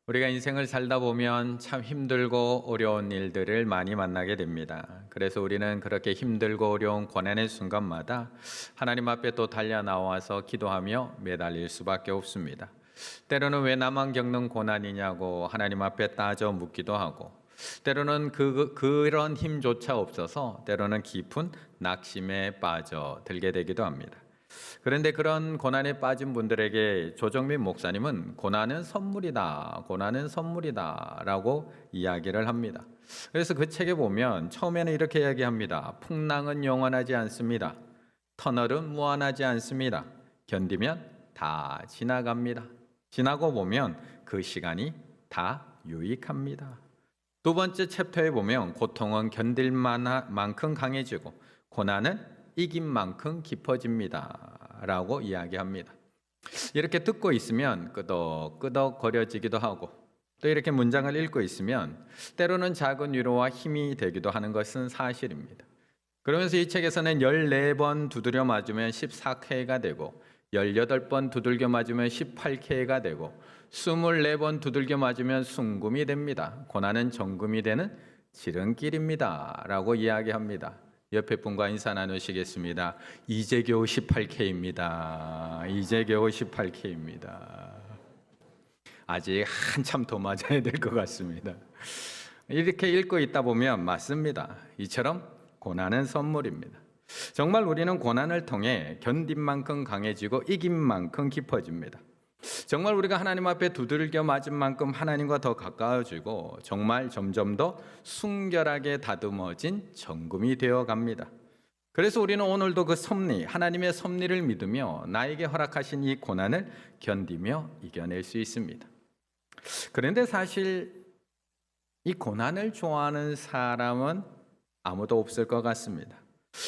우리가 인생을 살다 보면 참 힘들고 어려운 일들을 많이 만나게 됩니다. 그래서 우리는 그렇게 힘들고 어려운 고난의 순간마다 하나님 앞에 또 달려 나와서 기도하며 매달릴 수밖에 없습니다. 때로는 왜 나만 겪는 고난이냐고 하나님 앞에 따져 묻기도 하고, 때로는 그런 힘조차 없어서 때로는 깊은 낙심에 빠져 들게 되기도 합니다. 그런데 그런 고난에 빠진 분들에게 조정민 목사님은 고난은 선물이다, 고난은 선물이다 라고 이야기를 합니다. 그래서 그 책에 보면 처음에는 이렇게 이야기합니다. 풍랑은 영원하지 않습니다. 터널은 무한하지 않습니다. 견디면 다 지나갑니다. 지나고 보면 그 시간이 다 유익합니다. 두 번째 챕터에 보면 고통은 견딜 만큼 강해지고 고난은 이긴 만큼 깊어집니다 라고 이야기합니다. 이렇게 듣고 있으면 끄덕끄덕 거려지기도 하고, 또 이렇게 문장을 읽고 있으면 때로는 작은 위로와 힘이 되기도 하는 것은 사실입니다. 그러면서 이 책에서는 14번 두드려 맞으면 14K가 되고, 18번 두들겨 맞으면 18K가 되고, 24번 두들겨 맞으면 순금이 됩니다. 고난은 정금이 되는 지름길입니다 라고 이야기합니다. 옆에 분과 인사 나누시겠습니다. 이제 겨우 18K입니다. 이제 겨우 18K입니다. 아직 한참 더 맞아야 될 것 같습니다. 이렇게 읽고 있다 보면 맞습니다. 이처럼 고난은 선물입니다. 정말 우리는 고난을 통해 견딘 만큼 강해지고 이긴 만큼 깊어집니다. 정말 우리가 하나님 앞에 두들겨 맞은 만큼 하나님과 더 가까워지고 정말 점점 더 순결하게 다듬어진 정금이 되어 갑니다. 그래서 우리는 오늘도 그 섭리, 하나님의 섭리를 믿으며 나에게 허락하신 이 고난을 견디며 이겨낼 수 있습니다. 그런데 사실 이 고난을 좋아하는 사람은 아무도 없을 것 같습니다.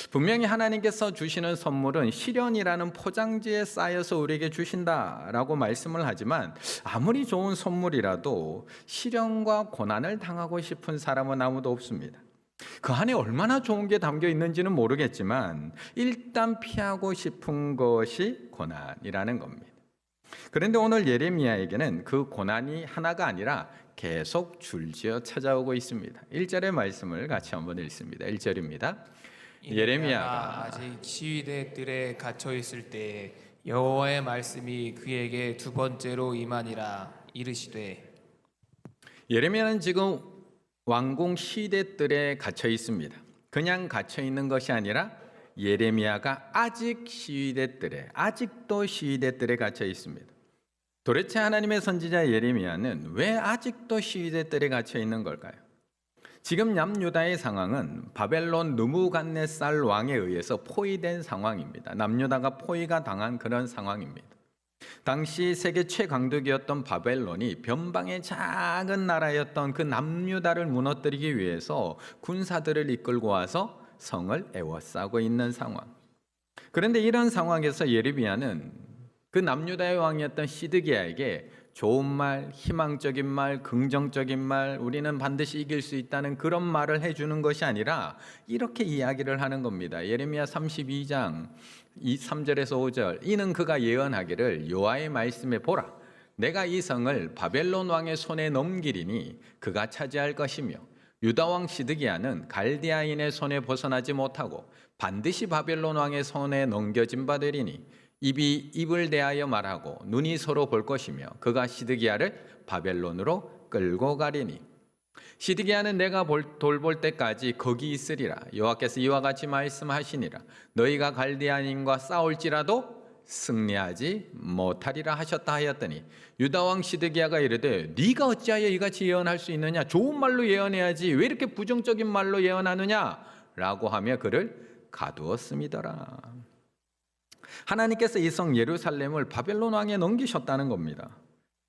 분명히 하나님께서 주시는 선물은 시련이라는 포장지에 쌓여서 우리에게 주신다라고 말씀을 하지만, 아무리 좋은 선물이라도 시련과 고난을 당하고 싶은 사람은 아무도 없습니다. 그 안에 얼마나 좋은 게 담겨 있는지는 모르겠지만 일단 피하고 싶은 것이 고난이라는 겁니다. 그런데 오늘 예레미야에게는 그 고난이 하나가 아니라 계속 줄지어 찾아오고 있습니다. 1절의 말씀을 같이 한번 읽습니다. 1절입니다. 예레미야가 아직 시위대 뜰에 갇혀 있을 때 여호와의 말씀이 그에게 두 번째로 임하니라. 이르시되, 예레미야는 지금 왕궁 시대들에 갇혀 있습니다. 그냥 갇혀 있는 것이 아니라 예레미야가 아직도 시대들에 갇혀 있습니다. 도대체 하나님의 선지자 예레미야는 왜 아직도 시대들에 갇혀 있는 걸까요? 지금 남유다의 상황은 바벨론 느부갓네살 왕에 의해서 포위된 상황입니다. 남유다가 포위가 당한 그런 상황입니다. 당시 세계 최강국이었던 바벨론이 변방의 작은 나라였던 그 남유다를 무너뜨리기 위해서 군사들을 이끌고 와서 성을 에워싸고 있는 상황. 그런데 이런 상황에서 예레미야는 그 남유다의 왕이었던 시드기야에게 좋은 말, 희망적인 말, 긍정적인 말, 우리는 반드시 이길 수 있다는 그런 말을 해주는 것이 아니라 이렇게 이야기를 하는 겁니다. 예레미야 32장 3절에서 5절, 이는 그가 예언하기를 여호와의 말씀에 보라, 내가 이 성을 바벨론 왕의 손에 넘기리니 그가 차지할 것이며 유다 왕 시드기야는 갈디아인의 손에 벗어나지 못하고 반드시 바벨론 왕의 손에 넘겨진 바 되리니 입이 입을 대하여 말하고 눈이 서로 볼 것이며 그가 시드기야를 바벨론으로 끌고 가리니, 시드기야는 내가 돌볼 때까지 거기 있으리라. 여호와께서 이와 같이 말씀하시니라. 너희가 갈디아인과 싸울지라도 승리하지 못하리라 하셨다 하였더니, 유다 왕 시드기야가 이르되 네가 어찌하여 이같이 예언할 수 있느냐? 좋은 말로 예언해야지 왜 이렇게 부정적인 말로 예언하느냐? 라고 하며 그를 가두었음이더라. 하나님께서 이 성 예루살렘을 바벨론 왕에 넘기셨다는 겁니다.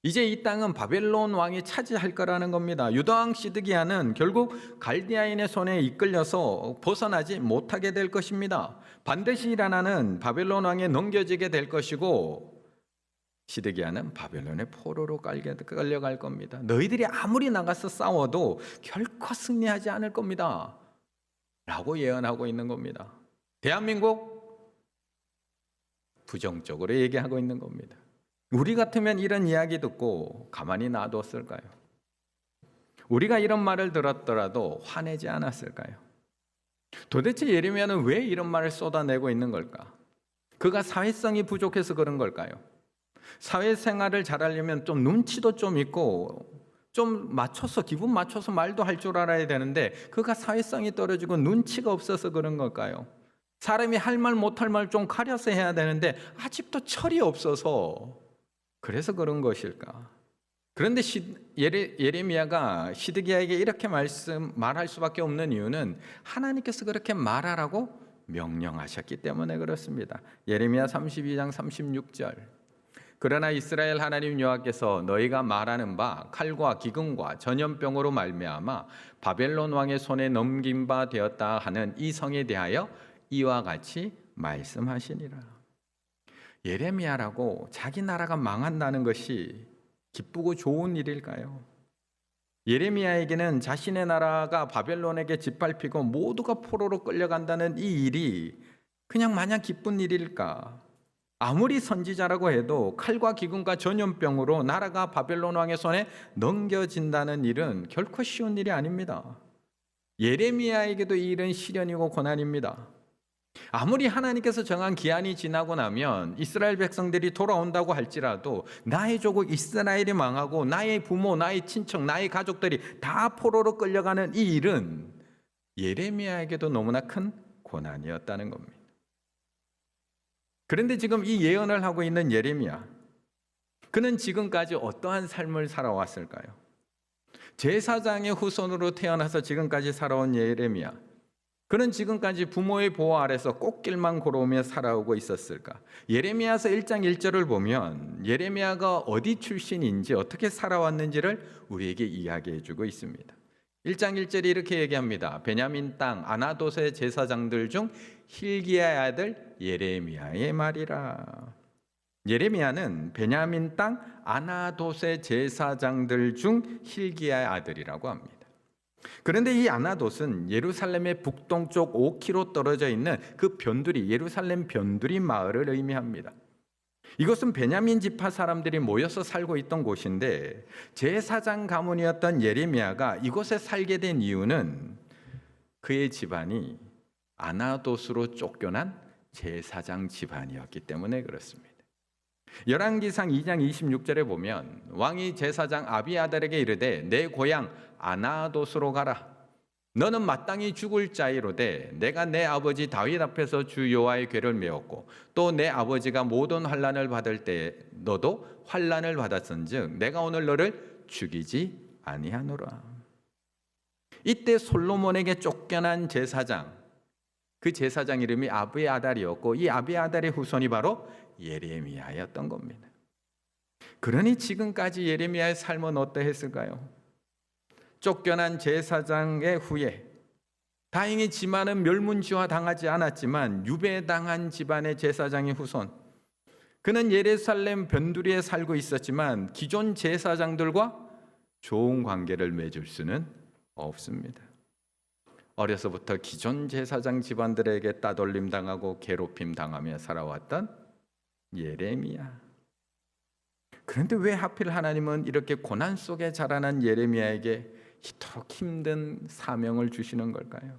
이제 이 땅은 바벨론 왕이 차지할 거라는 겁니다. 유다 왕 시드기야는 결국 갈디아인의 손에 이끌려서 벗어나지 못하게 될 것입니다. 반드시 일어나는 바벨론 왕에 넘겨지게 될 것이고, 시드기야는 바벨론의 포로로 끌려갈 겁니다. 너희들이 아무리 나가서 싸워도 결코 승리하지 않을 겁니다 라고 예언하고 있는 겁니다. 대한민국 부정적으로 얘기하고 있는 겁니다. 우리 같으면 이런 이야기 듣고 가만히 놔뒀을까요? 우리가 이런 말을 들었더라도 화내지 않았을까요? 도대체 예레미야는 왜 이런 말을 쏟아내고 있는 걸까? 그가 사회성이 부족해서 그런 걸까요? 사회생활을 잘하려면 좀 눈치도 좀 있고 좀 맞춰서 기분 맞춰서 말도 할 줄 알아야 되는데 그가 사회성이 떨어지고 눈치가 없어서 그런 걸까요? 사람이 할 말 못할 말 좀 가려서 해야 되는데 아직도 철이 없어서 그래서 그런 것일까? 그런데 예레미야가 시드기야에게 이렇게 말할 수밖에 없는 이유는 하나님께서 그렇게 말하라고 명령하셨기 때문에 그렇습니다. 예레미야 32장 36절. 그러나 이스라엘 하나님 여호와께서 너희가 말하는 바 칼과 기근과 전염병으로 말미암아 바벨론 왕의 손에 넘긴 바 되었다 하는 이 성에 대하여 이와 같이 말씀하시니라. 예레미야라고 자기 나라가 망한다는 것이 기쁘고 좋은 일일까요? 예레미야에게는 자신의 나라가 바벨론에게 짓밟히고 모두가 포로로 끌려간다는 이 일이 그냥 마냥 기쁜 일일까? 아무리 선지자라고 해도 칼과 기근과 전염병으로 나라가 바벨론 왕의 손에 넘겨진다는 일은 결코 쉬운 일이 아닙니다. 예레미야에게도 이 일은 시련이고 고난입니다. 아무리 하나님께서 정한 기한이 지나고 나면 이스라엘 백성들이 돌아온다고 할지라도 나의 조국 이스라엘이 망하고 나의 부모, 나의 친척, 나의 가족들이 다 포로로 끌려가는 이 일은 예레미야에게도 너무나 큰 고난이었다는 겁니다. 그런데 지금 이 예언을 하고 있는 예레미야, 그는 지금까지 어떠한 삶을 살아왔을까요? 제사장의 후손으로 태어나서 지금까지 살아온 예레미야, 그는 지금까지 부모의 보호 아래서 꽃길만 걸어오며 살아오고 있었을까? 예레미야서 1장 1절을 보면 예레미야가 어디 출신인지 어떻게 살아왔는지를 우리에게 이야기해 주고 있습니다. 1장 1절이 이렇게 얘기합니다. 베냐민 땅 아나돗의 제사장들 중 힐기야의 아들 예레미야의 말이라. 예레미야는 베냐민 땅 아나돗의 제사장들 중 힐기야의 아들이라고 합니다. 그런데 이 아나돗은 예루살렘의 북동쪽 5km 떨어져 있는 그 변두리, 예루살렘 변두리 마을을 의미합니다. 이것은 베냐민 지파 사람들이 모여서 살고 있던 곳인데 제사장 가문이었던 예레미야가 이곳에 살게 된 이유는 그의 집안이 아나돗으로 쫓겨난 제사장 집안이었기 때문에 그렇습니다. 열왕기상 2장 26절에 보면 왕이 제사장 아비아달에게 이르되 내 고향 아나돗으로 가라. 너는 마땅히 죽을 자이로되 내가 내 아버지 다윗 앞에서 주 여호와의 궤를 메웠고 또 내 아버지가 모든 환난을 받을 때 너도 환난을 받았은즉 내가 오늘 너를 죽이지 아니하노라. 이때 솔로몬에게 쫓겨난 제사장, 그 제사장 이름이 아비아달이었고 이 아비아달의 후손이 바로 예레미야였던 겁니다. 그러니 지금까지 예레미야의 삶은 어떠했을까요? 쫓겨난 제사장의 후예, 다행히 지만은 멸문지화 당하지 않았지만 유배당한 집안의 제사장의 후손, 그는 예루살렘 변두리에 살고 있었지만 기존 제사장들과 좋은 관계를 맺을 수는 없습니다. 어려서부터 기존 제사장 집안들에게 따돌림 당하고 괴롭힘 당하며 살아왔던 예레미야. 그런데 왜 하필 하나님은 이렇게 고난 속에 자라난 예레미야에게 이토록 힘든 사명을 주시는 걸까요?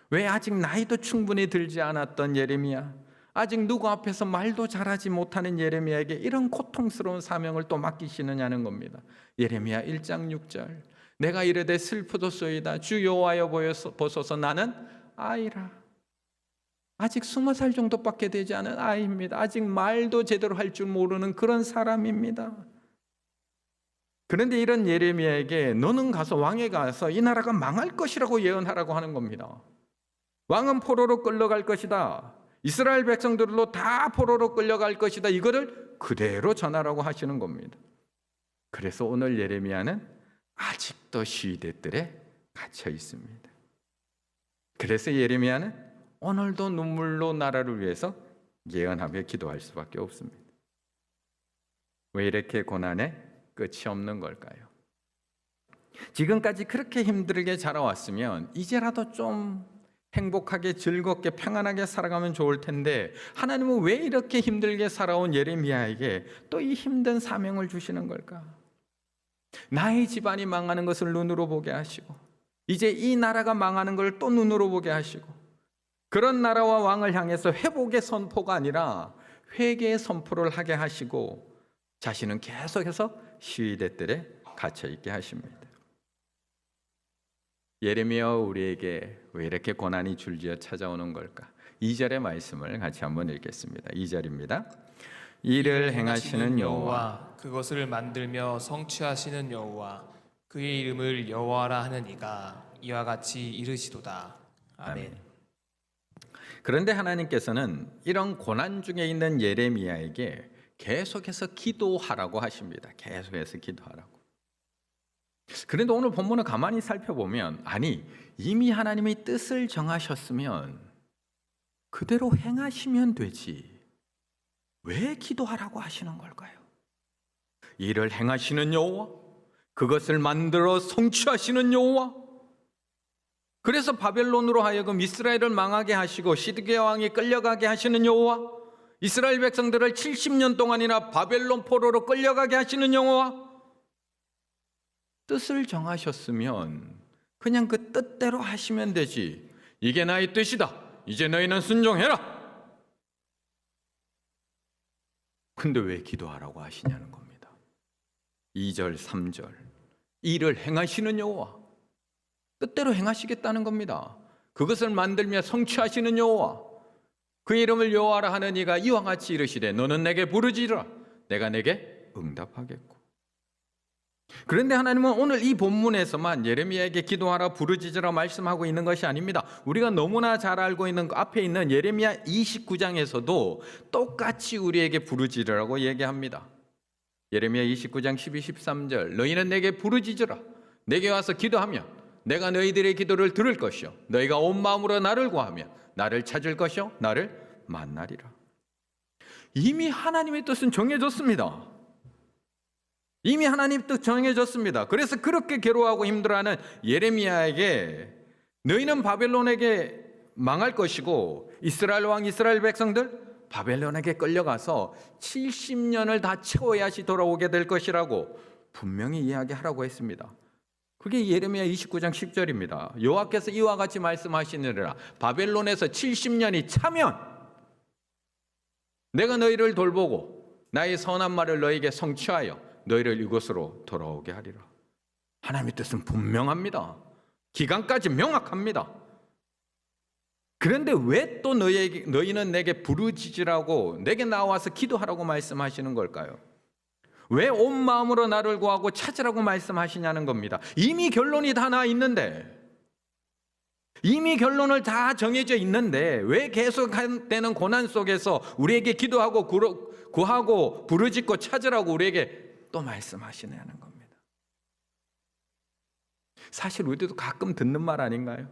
왜 아직 나이도 충분히 들지 않았던 예레미야, 아직 누구 앞에서 말도 잘하지 못하는 예레미야에게 이런 고통스러운 사명을 또 맡기시느냐는 겁니다. 예레미야 1장 6절, 내가 이르되 슬프도소이다 주 여호와여 보소서 나는 아이라. 아직 20살 정도밖에 되지 않은 아이입니다. 아직 말도 제대로 할 줄 모르는 그런 사람입니다. 그런데 이런 예레미야에게 너는 가서 왕에 가서 이 나라가 망할 것이라고 예언하라고 하는 겁니다. 왕은 포로로 끌려갈 것이다. 이스라엘 백성들로 다 포로로 끌려갈 것이다. 이거를 그대로 전하라고 하시는 겁니다. 그래서 오늘 예레미야는 아직도 시위대들에 갇혀 있습니다. 그래서 예레미야는 오늘도 눈물로 나라를 위해서 예언하며 기도할 수밖에 없습니다. 왜 이렇게 고난에 끝이 없는 걸까요? 지금까지 그렇게 힘들게 자라왔으면 이제라도 좀 행복하게 즐겁게 평안하게 살아가면 좋을 텐데 하나님은 왜 이렇게 힘들게 살아온 예레미야에게 또 이 힘든 사명을 주시는 걸까? 나의 집안이 망하는 것을 눈으로 보게 하시고 이제 이 나라가 망하는 걸 또 눈으로 보게 하시고 그런 나라와 왕을 향해서 회복의 선포가 아니라 회개의 선포를 하게 하시고 자신은 계속해서 시위대들에 갇혀 있게 하십니다. 예레미야와 우리에게 왜 이렇게 고난이 줄지어 찾아오는 걸까? 2절의 말씀을 같이 한번 읽겠습니다. 2절입니다. 이를 행하시는 여호와, 그것을 만들며 성취하시는 여호와, 그의 이름을 여호와라 하는 이가 이와 같이 이르시도다. 아멘. 그런데 하나님께서는 이런 고난 중에 있는 예레미야에게 계속해서 기도하라고 하십니다. 계속해서 기도하라고. 그런데 오늘 본문을 가만히 살펴보면 아니 이미 하나님이 뜻을 정하셨으면 그대로 행하시면 되지 왜 기도하라고 하시는 걸까요? 이를 행하시는 여호와, 그것을 만들어 성취하시는 여호와, 그래서 바벨론으로 하여금 이스라엘을 망하게 하시고 시드기야 왕이 끌려가게 하시는 여호와, 이스라엘 백성들을 70년 동안이나 바벨론 포로로 끌려가게 하시는 여호와, 뜻을 정하셨으면 그냥 그 뜻대로 하시면 되지 이게 나의 뜻이다 이제 너희는 순종해라. 근데 왜 기도하라고 하시냐는 겁니다. 2절 3절 이를 행하시는 여호와, 뜻대로 행하시겠다는 겁니다. 그것을 만들며 성취하시는 여호와, 그 이름을 여호와라 하는 이가 이와 같이 이르시되 너는 내게 부르짖으라 내가 내게 응답하겠고. 그런데 하나님은 오늘 이 본문에서만 예레미야에게 기도하라 부르짖으라 말씀하고 있는 것이 아닙니다. 우리가 너무나 잘 알고 있는 그 앞에 있는 예레미야 29장에서도 똑같이 우리에게 부르짖으라고 얘기합니다. 예레미야 29장 12, 13절 너희는 내게 부르짖으라 내게 와서 기도하면 내가 너희들의 기도를 들을 것이요 너희가 온 마음으로 나를 구하면 나를 찾을 것이요 나를 만나리라. 이미 하나님의 뜻은 정해졌습니다. 이미 하나님 뜻 정해졌습니다. 그래서 그렇게 괴로워하고 힘들어하는 예레미야에게 너희는 바벨론에게 망할 것이고 이스라엘 왕 이스라엘 백성들 바벨론에게 끌려가서 70년을 다 채워야지 돌아오게 될 것이라고 분명히 이야기하라고 했습니다. 그게 예레미야 29장 10절입니다. 여호와께서 이와 같이 말씀하시느니라 바벨론에서 70년이 차면 내가 너희를 돌보고 나의 선한 말을 너희에게 성취하여 너희를 이곳으로 돌아오게 하리라. 하나님의 뜻은 분명합니다. 기간까지 명확합니다. 그런데 왜 또 너희는 내게 부르짖으라고 내게 나와서 기도하라고 말씀하시는 걸까요? 왜 온 마음으로 나를 구하고 찾으라고 말씀하시냐는 겁니다. 이미 결론이 다 나 있는데 이미 결론을 다 정해져 있는데 왜 계속되는 고난 속에서 우리에게 기도하고 구하고 부르짖고 찾으라고 우리에게 또 말씀하시냐는 겁니다. 사실 우리도 가끔 듣는 말 아닌가요?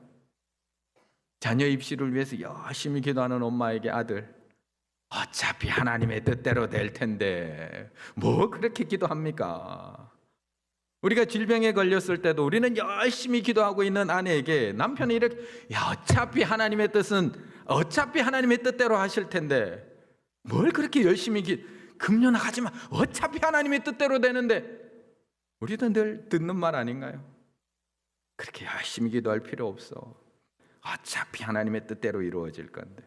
자녀 입시를 위해서 열심히 기도하는 엄마에게 아들 어차피 하나님의 뜻대로 될 텐데 뭐 그렇게 기도합니까? 우리가 질병에 걸렸을 때도 우리는 열심히 기도하고 있는 아내에게 남편이 이렇게 어차피 하나님의 뜻대로 하실 텐데 뭘 그렇게 열심히 금년 하지만 어차피 하나님의 뜻대로 되는데 우리도 늘 듣는 말 아닌가요? 그렇게 열심히 기도할 필요 없어. 어차피 하나님의 뜻대로 이루어질 건데.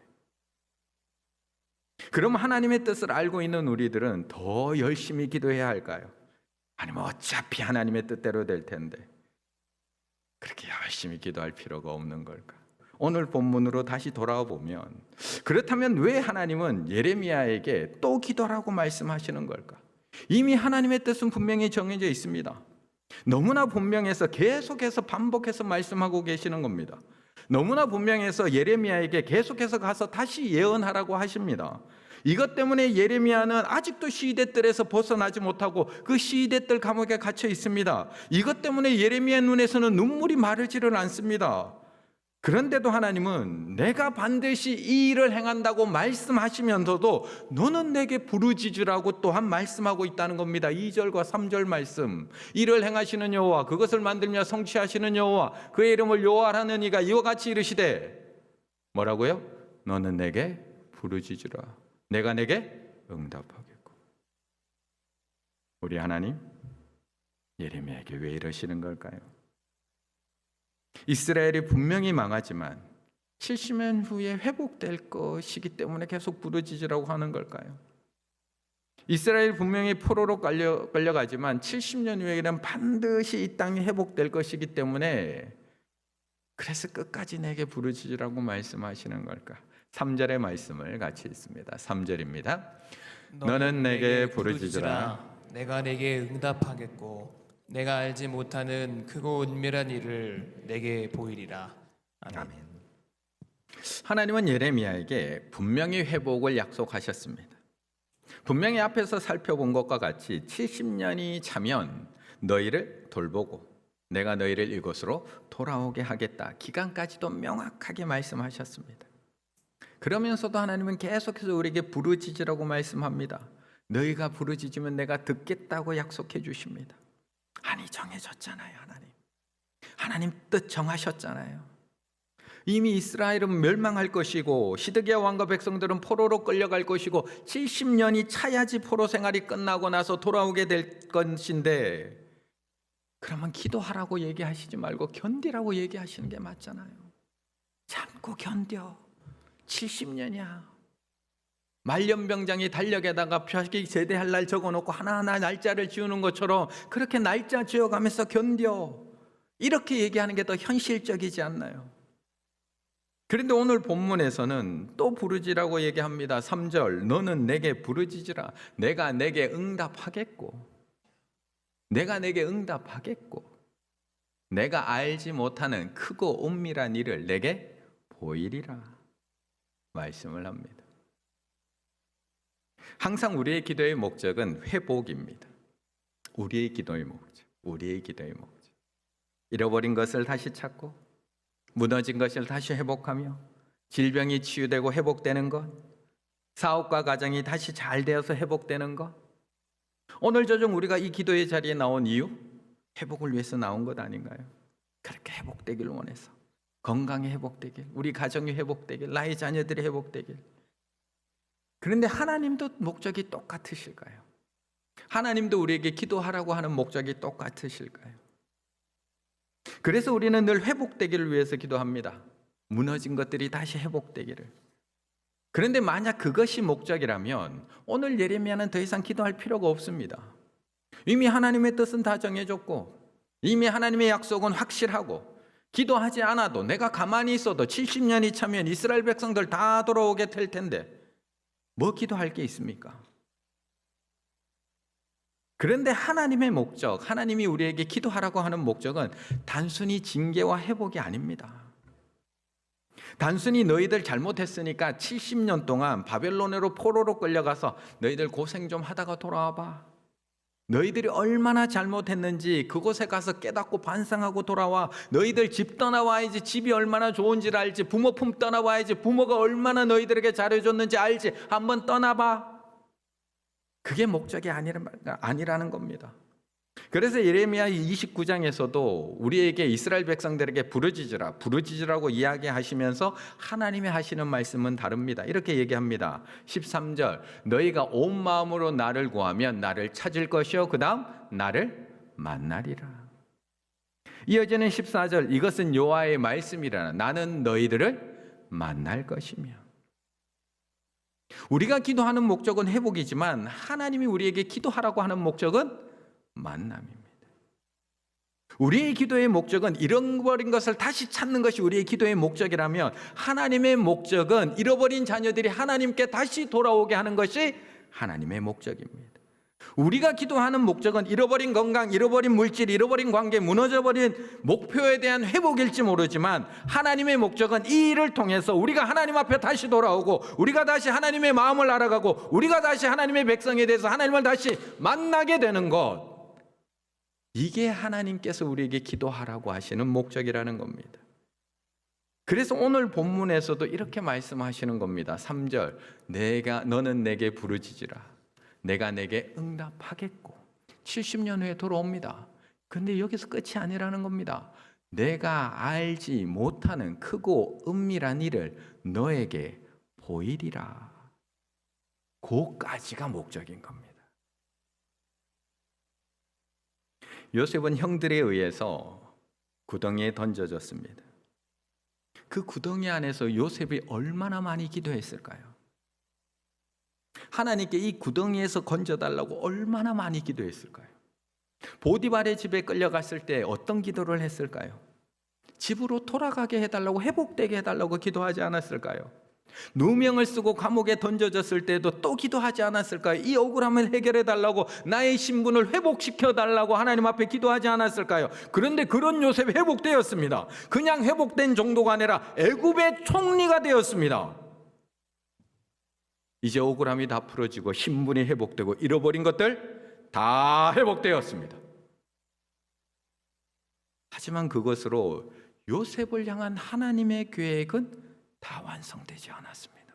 그럼 하나님의 뜻을 알고 있는 우리들은 더 열심히 기도해야 할까요? 아니면 어차피 하나님의 뜻대로 될 텐데 그렇게 열심히 기도할 필요가 없는 걸까? 오늘 본문으로 다시 돌아와 보면 그렇다면 왜 하나님은 예레미야에게 또 기도하라고 말씀하시는 걸까? 이미 하나님의 뜻은 분명히 정해져 있습니다. 너무나 분명해서 계속해서 반복해서 말씀하고 계시는 겁니다. 너무나 분명해서 예레미야에게 계속해서 가서 다시 예언하라고 하십니다. 이것 때문에 예레미야는 아직도 시위대들에서 벗어나지 못하고 그 시위대들 감옥에 갇혀 있습니다. 이것 때문에 예레미야 눈에서는 눈물이 마르지를 않습니다. 그런데도 하나님은 내가 반드시 이 일을 행한다고 말씀하시면서도 너는 내게 부르짖으라고 또한 말씀하고 있다는 겁니다. 2절과 3절 말씀. 이를 행하시는 여호와, 그것을 만들며 성취하시는 여호와, 그의 이름을 여호와라는 이가 이와 같이 이르시되 뭐라고요? 너는 내게 부르짖으라. 내가 내게 응답하겠고. 우리 하나님, 예레미야에게 왜 이러시는 걸까요? 이스라엘이 분명히 망하지만 70년 후에 회복될 것이기 때문에 계속 부르짖으라고 하는 걸까요? 이스라엘 분명히 포로로 끌려가지만 70년 후에는 반드시 이 땅이 회복될 것이기 때문에 그래서 끝까지 내게 부르짖으라고 말씀하시는 걸까? 3절의 말씀을 같이 읽습니다. 3절입니다. 너는 내게 부르짖으라. 내가 내게 응답하겠고 내가 알지 못하는 크고 은밀한 일을 내게 보이리라. 아멘. 하나님은 예레미야에게 분명히 회복을 약속하셨습니다. 분명히 앞에서 살펴본 것과 같이 70년이 차면 너희를 돌보고 내가 너희를 이곳으로 돌아오게 하겠다. 기간까지도 명확하게 말씀하셨습니다. 그러면서도 하나님은 계속해서 우리에게 부르짖으라고 말씀합니다. 너희가 부르짖으면 내가 듣겠다고 약속해 주십니다. 아니, 정해졌잖아요. 하나님 뜻 정하셨잖아요. 이미 이스라엘은 멸망할 것이고 시드기야 왕과 백성들은 포로로 끌려갈 것이고 70년이 차야지 포로 생활이 끝나고 나서 돌아오게 될 것인데, 그러면 기도하라고 얘기하시지 말고 견디라고 얘기하시는 게 맞잖아요. 참고 견뎌. 70년이야. 말년병장이 달력에다가 표식 제대할 날 적어놓고 하나하나 날짜를 지우는 것처럼 그렇게 날짜 지어가면서 견뎌. 이렇게 얘기하는 게 더 현실적이지 않나요? 그런데 오늘 본문에서는 또 부르짖으라고 얘기합니다. 3절, 너는 내게 부르짖으라. 내가 내게 응답하겠고 내가 알지 못하는 크고 은밀한 일을 내게 보이리라 말씀을 합니다. 항상 우리의 기도의 목적은 회복입니다. 우리의 기도의 목적. 잃어버린 것을 다시 찾고 무너진 것을 다시 회복하며 질병이 치유되고 회복되는 것, 사업과 가정이 다시 잘 되어서 회복되는 것. 오늘 저녁 우리가 이 기도의 자리에 나온 이유, 회복을 위해서 나온 것 아닌가요? 그렇게 회복되길 원해서, 건강이 회복되길, 우리 가정이 회복되길, 나의 자녀들이 회복되길. 그런데 하나님도 목적이 똑같으실까요? 하나님도 우리에게 기도하라고 하는 목적이 똑같으실까요? 그래서 우리는 늘 회복되기를 위해서 기도합니다. 무너진 것들이 다시 회복되기를. 그런데 만약 그것이 목적이라면 오늘 예레미야는 더 이상 기도할 필요가 없습니다. 이미 하나님의 뜻은 다 정해졌고 이미 하나님의 약속은 확실하고 기도하지 않아도 내가 가만히 있어도 70년이 차면 이스라엘 백성들 다 돌아오게 될 텐데 뭐 기도할 게 있습니까? 그런데 하나님의 목적, 하나님이 우리에게 기도하라고 하는 목적은 단순히 징계와 회복이 아닙니다. 단순히 너희들 잘못했으니까 70년 동안 바벨론으로 포로로 끌려가서 너희들 고생 좀 하다가 돌아와 봐. 너희들이 얼마나 잘못했는지 그곳에 가서 깨닫고 반성하고 돌아와. 너희들 집 떠나와야지 집이 얼마나 좋은지를 알지. 부모 품 떠나와야지 부모가 얼마나 너희들에게 잘해줬는지 알지. 한번 떠나봐. 그게 목적이 아니라는 겁니다. 그래서 예레미야 29장에서도 우리에게 이스라엘 백성들에게 부르짖으라고 이야기하시면서 하나님이 하시는 말씀은 다릅니다. 이렇게 얘기합니다. 13절, 너희가 온 마음으로 나를 구하면 나를 찾을 것이요 그 다음 나를 만나리라. 이어지는 14절, 이것은 여호와의 말씀이라. 나는 너희들을 만날 것이며. 우리가 기도하는 목적은 회복이지만 하나님이 우리에게 기도하라고 하는 목적은 만남입니다. 우리의 기도의 목적은 잃어버린 것을 다시 찾는 것이 우리의 기도의 목적이라면 하나님의 목적은 잃어버린 자녀들이 하나님께 다시 돌아오게 하는 것이 하나님의 목적입니다. 우리가 기도하는 목적은 잃어버린 건강, 잃어버린 물질, 잃어버린 관계, 무너져버린 목표에 대한 회복일지 모르지만 하나님의 목적은 이 일을 통해서 우리가 하나님 앞에 다시 돌아오고 우리가 다시 하나님의 마음을 알아가고 우리가 다시 하나님의 백성에 대해서 하나님을 다시 만나게 되는 것, 이게 하나님께서 우리에게 기도하라고 하시는 목적이라는 겁니다. 그래서 오늘 본문에서도 이렇게 말씀하시는 겁니다. 3절, 너는 내게 부르짖으라. 내가 내게 응답하겠고. 70년 후에 돌아옵니다. 근데 여기서 끝이 아니라는 겁니다. 내가 알지 못하는 크고 은밀한 일을 너에게 보이리라. 그까지가 목적인 겁니다. 요셉은 형들에 의해서 구덩이에 던져졌습니다. 그 구덩이 안에서 요셉이 얼마나 많이 기도했을까요? 하나님께 이 구덩이에서 건져달라고 얼마나 많이 기도했을까요? 보디발의 집에 끌려갔을 때 어떤 기도를 했을까요? 집으로 돌아가게 해달라고, 회복되게 해달라고 기도하지 않았을까요? 누명을 쓰고 감옥에 던져졌을 때도 또 기도하지 않았을까요? 이 억울함을 해결해달라고, 나의 신분을 회복시켜달라고 하나님 앞에 기도하지 않았을까요? 그런데 그런 요셉이 회복되었습니다. 그냥 회복된 정도가 아니라 애굽의 총리가 되었습니다. 이제 억울함이 다 풀어지고 신분이 회복되고 잃어버린 것들 다 회복되었습니다. 하지만 그것으로 요셉을 향한 하나님의 계획은 다 완성되지 않았습니다.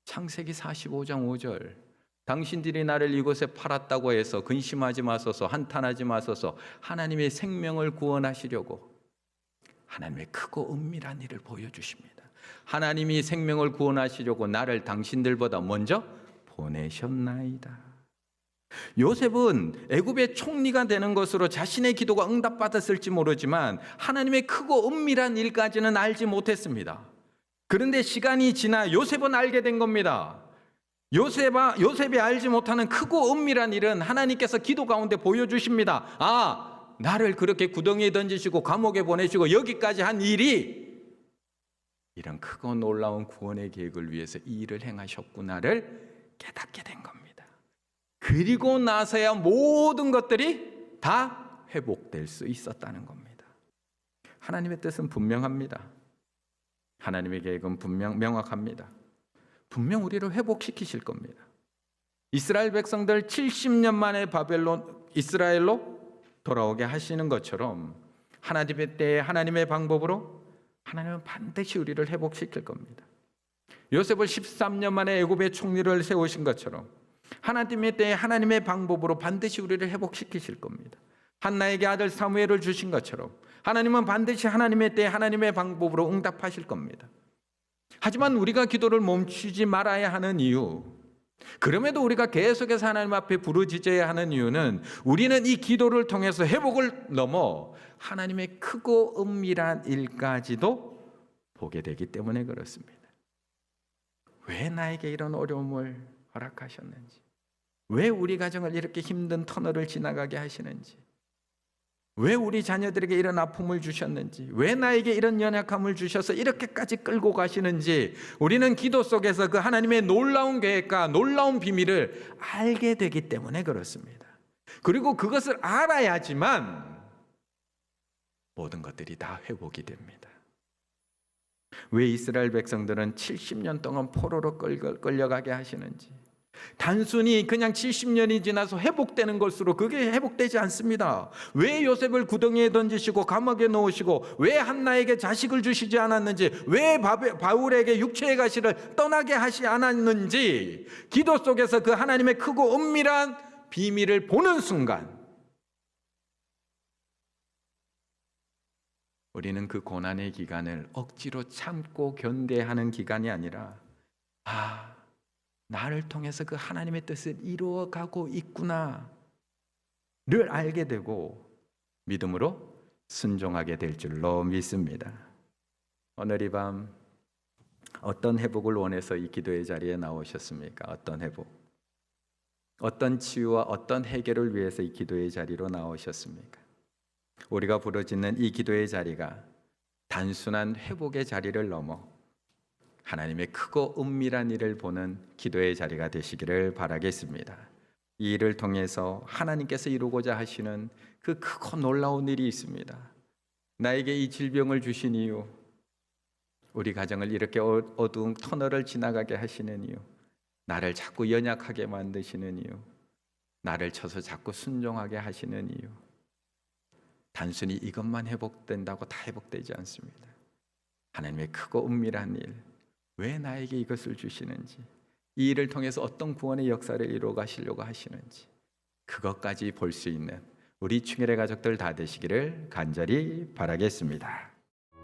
창세기 45장 5절, 당신들이 나를 이곳에 팔았다고 해서 근심하지 마소서, 한탄하지 마소서, 하나님의 생명을 구원하시려고 하나님의 크고 은밀한 일을 보여주십니다. 하나님이 생명을 구원하시려고 나를 당신들보다 먼저 보내셨나이다. 요셉은 애굽의 총리가 되는 것으로 자신의 기도가 응답받았을지 모르지만 하나님의 크고 은밀한 일까지는 알지 못했습니다. 그런데 시간이 지나 요셉은 알게 된 겁니다. 요셉이 알지 못하는 크고 은밀한 일은 하나님께서 기도 가운데 보여주십니다. 아, 나를 그렇게 구덩이에 던지시고 감옥에 보내시고 여기까지 한 일이 이런 크고 놀라운 구원의 계획을 위해서 이 일을 행하셨구나를 깨닫게 된 겁니다. 그리고 나서야 모든 것들이 다 회복될 수 있었다는 겁니다. 하나님의 뜻은 분명합니다. 하나님의 계획은 명확합니다. 분명 우리를 회복시키실 겁니다. 이스라엘 백성들 70년 만에 이스라엘로 돌아오게 하시는 것처럼 하나님의 때에 하나님의 방법으로 하나님은 반드시 우리를 회복시킬 겁니다. 요셉을 13년 만에 애굽의 총리를 세우신 것처럼 하나님의 때에 하나님의 방법으로 반드시 우리를 회복시키실 겁니다. 한나에게 아들 사무엘을 주신 것처럼 하나님은 반드시 하나님의 때에 하나님의 방법으로 응답하실 겁니다. 하지만 우리가 기도를 멈추지 말아야 하는 이유, 그럼에도 우리가 계속해서 하나님 앞에 부르짖어야 하는 이유는 우리는 이 기도를 통해서 회복을 넘어 하나님의 크고 은밀한 일까지도 보게 되기 때문에 그렇습니다. 왜 나에게 이런 어려움을 허락하셨는지, 왜 우리 가정을 이렇게 힘든 터널을 지나가게 하시는지, 왜 우리 자녀들에게 이런 아픔을 주셨는지, 왜 나에게 이런 연약함을 주셔서 이렇게까지 끌고 가시는지 우리는 기도 속에서 그 하나님의 놀라운 계획과 놀라운 비밀을 알게 되기 때문에 그렇습니다. 그리고 그것을 알아야지만 모든 것들이 다 회복이 됩니다. 왜 이스라엘 백성들은 70년 동안 포로로 끌려가게 하시는지, 단순히 그냥 70년이 지나서 회복되는 것으로 그게 회복되지 않습니다. 왜 요셉을 구덩이에 던지시고 감옥에 넣으시고 왜 한나에게 자식을 주시지 않았는지, 왜 바울에게 육체의 가시를 떠나게 하시 않았는지, 기도 속에서 그 하나님의 크고 은밀한 비밀을 보는 순간 우리는 그 고난의 기간을 억지로 참고 견뎌하는 기간이 아니라, 나를 통해서 그 하나님의 뜻을 이루어가고 있구나를 알게 되고 믿음으로 순종하게 될 줄로 믿습니다. 오늘 이 밤 어떤 회복을 원해서 이 기도의 자리에 나오셨습니까? 어떤 회복, 어떤 치유와 어떤 해결을 위해서 이 기도의 자리로 나오셨습니까? 우리가 부르짖는 이 기도의 자리가 단순한 회복의 자리를 넘어 하나님의 크고 은밀한 일을 보는 기도의 자리가 되시기를 바라겠습니다. 이 일을 통해서 하나님께서 이루고자 하시는 그 크고 놀라운 일이 있습니다. 나에게 이 질병을 주신 이유, 우리 가정을 이렇게 어두운 터널을 지나가게 하시는 이유, 나를 자꾸 연약하게 만드시는 이유, 나를 쳐서 자꾸 순종하게 하시는 이유, 단순히 이것만 회복된다고 다 회복되지 않습니다. 하나님의 크고 은밀한 일, 왜 나에게 이것을 주시는지, 이 일을 통해서 어떤 구원의 역사를 이루어 가시려고 하시는지, 그것까지 볼 수 있는 우리 충혈의 가족들 다 되시기를 간절히 바라겠습니다.